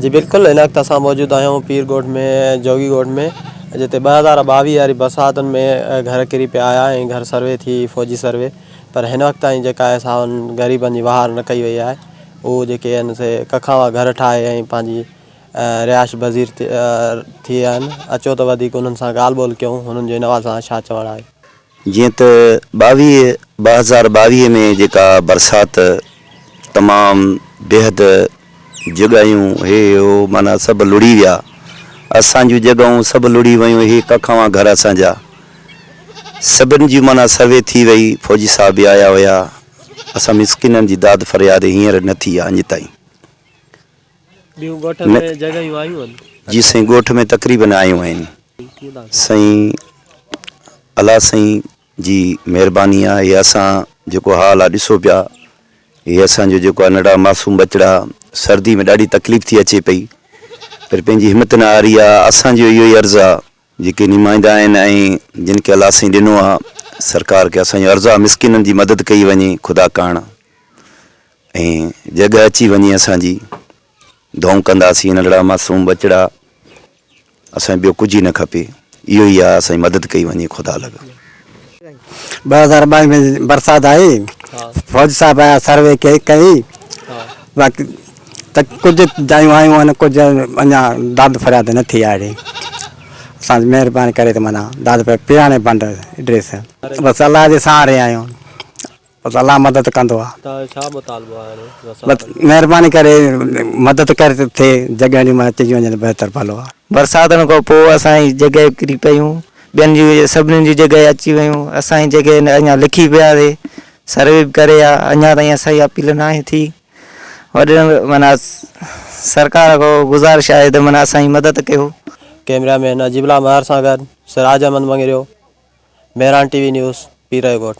जी बिल्कुल इन वक्त असां मौजूद आहियूं पीरगोट में जोगी गोट में जिते 2022 वारी बरसातुनि में घर किरी पिया आया ऐं घर सर्वे थी फौजी सर्वे पर हिन वक़्त ताईं जेका आहे सा ग़रीबनि जी वहार न कई वई आहे। उहो जेके आहिनि से कखां घर ठाहे ऐं पंहिंजी रिहाइश पज़ीर थी विया आहिनि। अचो त वधीक उन्हनि सां ॻाल्हि ॿोल कयूं, हुननि जो हिन वार सां छा चवणु आहे। जीअं त 2022 में जेका बरसाति तमामु बेहद जॻहियूं हे हो माना सभु लुड़ी विया, असांजूं जॻहियूं सभु लुड़ी वियूं। हे कखां घर असांजा सभिनी जी माना सर्वे थी वई, फौजी साहब बि आया हुया। असां मिस्किननि जी दाद फरियाद हींअर न थी आहे अञु ताईं। जी साईं, ॻोठ में तक़रीबन आयूं आहिनि। साईं अलाह साईं जी महिरबानी आहे। इहे असां जेको हाल आहे ॾिसो पिया, इहे असांजो जेको आहे नंढा मासूम बचड़ा सर्दी में ॾाढी तकलीफ़ थी अचे पई, पर पंहिंजी हिमत न हारी आहे। असांजो इहो ई अर्ज़ु आहे जेके निमाइंदा आहिनि ऐं जिन खे अलाह साईं ॾिनो आहे सरकार खे, असांजो अर्ज़ु आहे मिस्किननि जी मदद कई वञे खुदा कारण, ऐं जॻह अची वञे असांजी दुआऊं कंदासीं। नंढड़ा मासूम बचड़ा असां ॿियो कुझु ई न खपे, इहो ई आहे असांजी मदद कई वञे खुदा लॻ। 2022 में बरसाति आई, फौज साहब आया सर्वे कई, बाक़ी त कुझु जायूं आयूं आहिनि, कुझु अञा दाद फरियाद न थी आहे। असां महिरबानी करे त माना दाद पिराणे बंड एड्रेस बसि अलाह जे सहारे आहियूं, बसि अलाह मदद कंदो आहे। बसि महिरबानी करे मदद करे थिए, जॻहियूं में अची वञनि बहितर भलो आहे। बरसातुनि खां पोइ असांजी जॻह किरी पियूं, ॿियनि जी सभिनीनि जी जॻह अची वियूं। असांजी जॻह अञा लिखी पियासीं, सर्वे बि करे आहे, अञा ताईं असांजी अपील न आहे थी। वॾनि माना सरकार खां गुज़ारिश आहे त माना असांजी मदद कयो। कैमरामैन अजीबुल्ला महर सां गॾु सिराज अहमद मंगरियो, मेहरान TV न्यूज़, पीरगोट।